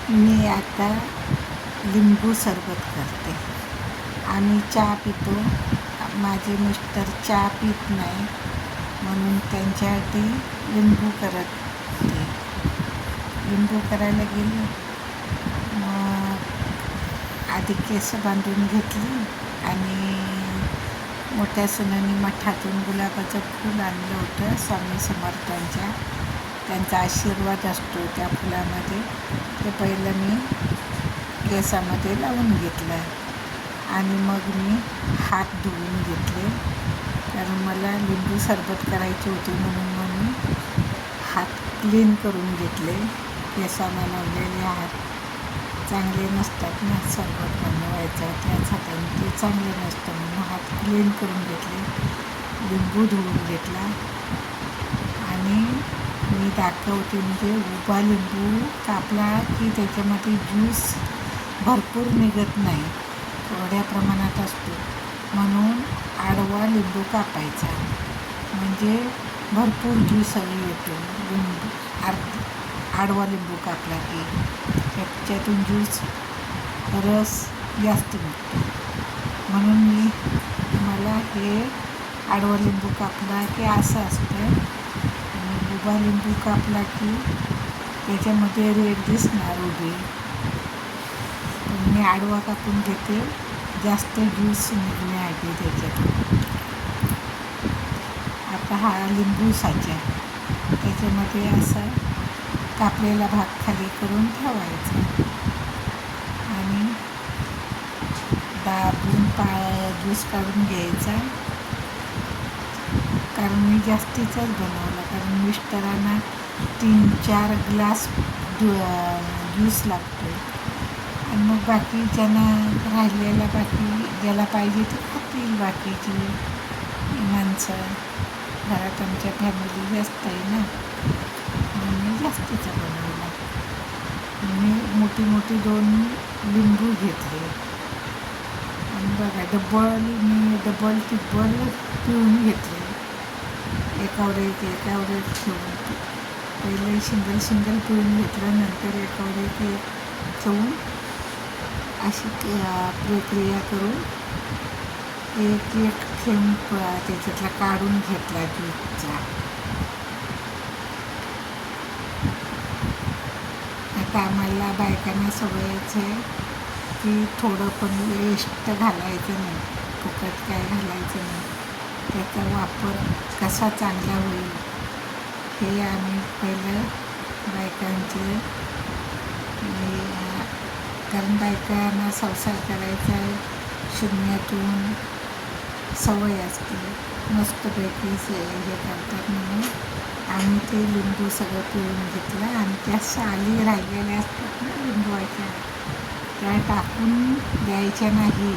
मी आता लिंबू सरबत करते. आम्ही चहा पितो. माझे मिस्टर चहा पित नाही म्हणून त्यांच्यासाठी लिंबू करते. लिंबू करायला गेले, मग आधी केस बांधून घेतली आणि मोठ्या सुनांनी मठातून गुलाबाचं फूल आणलं होतं स्वामी समर्थांच्या. त्यांचा आशीर्वाद असतो त्या फुलामध्ये. ते पहिलं मी केसामध्ये लावून घेतलं आणि मग मी हात धुवून घेतले, कारण मला लिंबू सरबत करायचे होते म्हणून मग मी हात क्लीन करून घेतले. केसाला लावलेले हात चांगले नसतात ना, सरबत बनवायचं त्याच हाताने ते चांगलं नसतं म्हणून हात क्लीन करून घेतले. लिंबू धुवून घेतला आणि मी दाखवते म्हणजे उभा लिंबू कापला की त्याच्यामध्ये ज्यूस भरपूर निघत नाही, थोड्या प्रमाणात असतो, म्हणून आडवा लिंबू कापायचा म्हणजे भरपूर ज्यूस येतो. लिंबू आडवा लिंबू कापला की त्याच्यातून ज्यूस रस जास्त निघतो. म्हणून मला हे आडवा लिंबू कापला की असं असतं आणि उभा लिंबू कापला की त्याच्यामध्ये रेड दिसणार उभी. मी आडवा कापून घेते जास्त ज्यूस निघण्यासाठी त्याच्यातून. आता हा लिंबू साचा त्याच्यामध्ये असा कापलेला भाग खाली करून ठेवायचा आणि दाबून ज्यूस काढून घ्यायचा. कारण मी जास्तीचाच बनवला, कारण मिस्टरांना 3-4 ग्लास ज्यूस लागतो आणि मग बाकी ज्यांना राहिलेला बाकी ज्याला पाहिजे ते खातील बाकीची माणसं. घरात आमच्या फॅमिली जास्त आहे ना, म्हणून मी जास्तीचा बनवला. मी मोठी 2 लिंबू घेतले आणि बघा डबल टिब्बल पिळून घेतले. एकावर एक ठेवून पहिले सिंगल पिळून घेतलं, नंतर एकावर एक ठेवून अशी प्रक्रिया करून एक थेंब त्याच्यातला काढून घेतला ज्यूसचा. आता आम्हाला बायकांना सवयच आहे की थोडं पण वेस्ट घालायचं नाही, फुकट काय घालायचं नाही. त्याचा वापर कसा चांगला होईल हे आम्ही पहिलं बायकांचे, कारण बायकांना संसार करायचा शून्यातून सवय असते, मस्तपैकी हे करतात. म्हणून आम्ही ते लिंबू सगळं पिळून घेतलं आणि त्या साली राहिलेल्या असतात ना लिंबूच्या, त्या टाकून द्यायच्या नाही,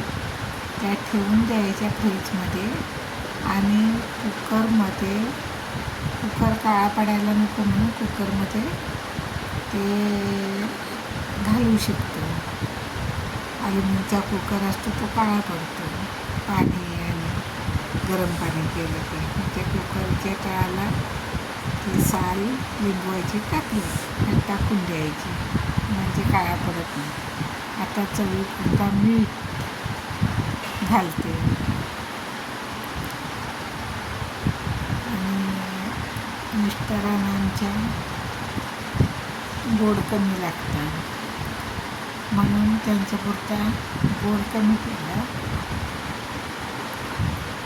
त्या ठेवून द्यायच्या फ्रीजमध्ये आणि कुकर काळा पडायला नको म्हणून कुकरमध्ये ते घालू शकतो. अल्युमिनियमचा कुकर असतो तो काळा पडतो पाणी आणि गरम पाणी केलं की. त्या कुकरच्या तळाला ती साल लिंबवायची टाकून द्यायची म्हणजे काळा पडत नाही. आता चवीपुरता मीठ घालते आणि मिस्टरांच्या गोड कमी लागतं म्हणून त्यांच्यापुरता गोड कमी केला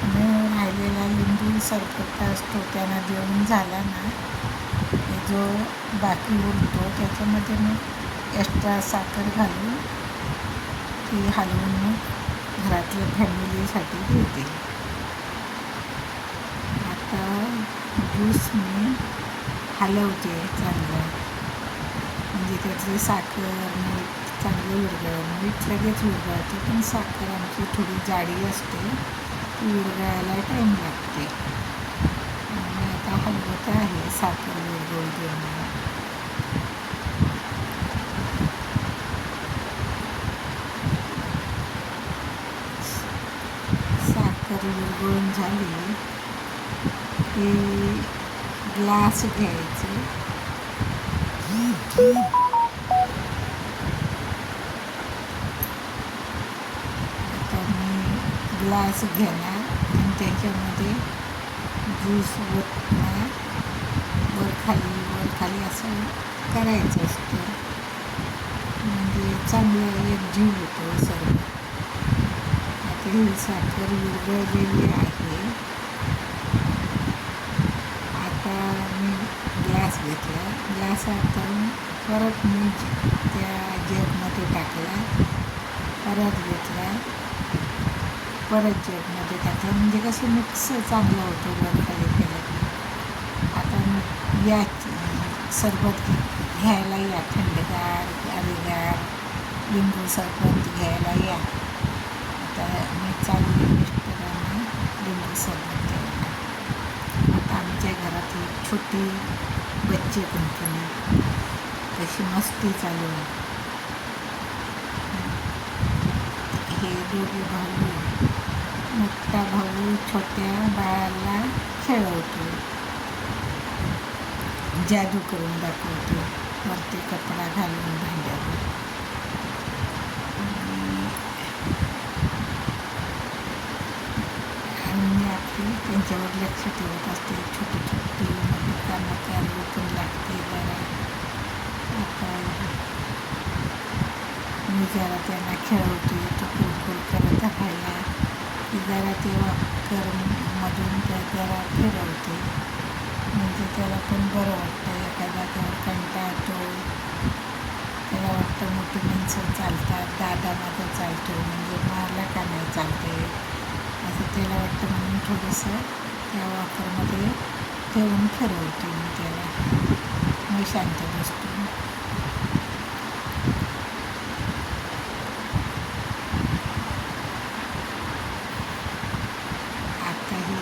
आणि राहिलेला लिंबू सरबत असतो त्यांना देऊन झाला ना, जो बाकी उरतो त्याच्यामध्ये मग एक्स्ट्रा साखर घालून ती हलवून मग घरातल्या फॅमिलीसाठी देते. आता ज्यूस मी हलवते चांगलं, म्हणजे त्यातली साखर मीठ चांगलं मीठ लगेच विरघळते, पण साखर आमची थोडी जाडी असते, ती विरघळायला टाईम लागते. आणि आता हलवत आहे साखर विरघळू देऊन. साखर विरघळून झाली की ग्लास घ्यायचे घेणार आणि त्याच्यामध्ये ज्यूस ओतणार, वर खाली असं करायचं असतं. म्हणजे चांगलं एक जीव होतो सरबत. आता ही साखर विरघळलेली आहे. आता मी ग्लास घेतला, ग्लासातून परत मी त्या जगमध्ये टाकला, परत घेतला, परत जगमध्ये टाकला. म्हणजे कसं मिक्स चांगलं होतं वर खाली केलं की. आता मी या सरबत घ्यायला या, थंडगार गारगार लिंबू सरबत घ्यायला या. आता मी चालली मिस्टरांना लिंबू सरबत घ्यायला. आता आमच्या घरात एक छोटी बच्चे कंपनी तशी मस्ती चालू आहे. हे दोघे भाऊ, मोठा भाऊ छोट्या बाळाला खेळवतो, जादू करून दाखवतो वरती कपडा घालून भांड्यावर. आणि मी आपली त्यांच्यावर लक्ष ठेवत असते. छोटी छोटी कामाच्या पण लागते जरा. आता मी जरा त्यांना खेळवते, तो कुरकुर करत राहायला की जरा ते वॉकरमधून त्या जरा फिरवते. म्हणजे त्याला पण बरं वाटतं. एका जागेवर कंटाळतो, त्याला वाटतं मोठी माणसं चालतात, दादा माझा चालतो म्हणजे मला का नाही चालते असं त्याला वाटतं. म्हणून थोडंसं त्या वॉकरमध्ये ठेवून फिरवते मी त्याला. मी शांत बसतो. आता ही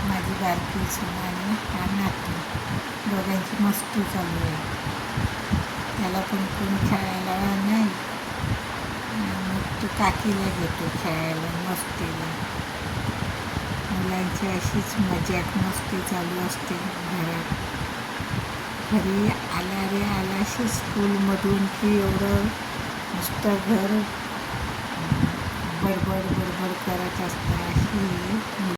माझी बारकी सून आणि हा नातू, दोघांची मस्ती चालू आहे. त्याला पण कोण खेळायला नाही, मग तो काकीला घेतो खेळायला, मस्तीला. मुलांची अशीच मजाक मस्ती चालू असते घरात. घरी आला रे आलाशी स्कूलमधून की एवढं नुसतं घर बडबड बडबड करत असतं. अशी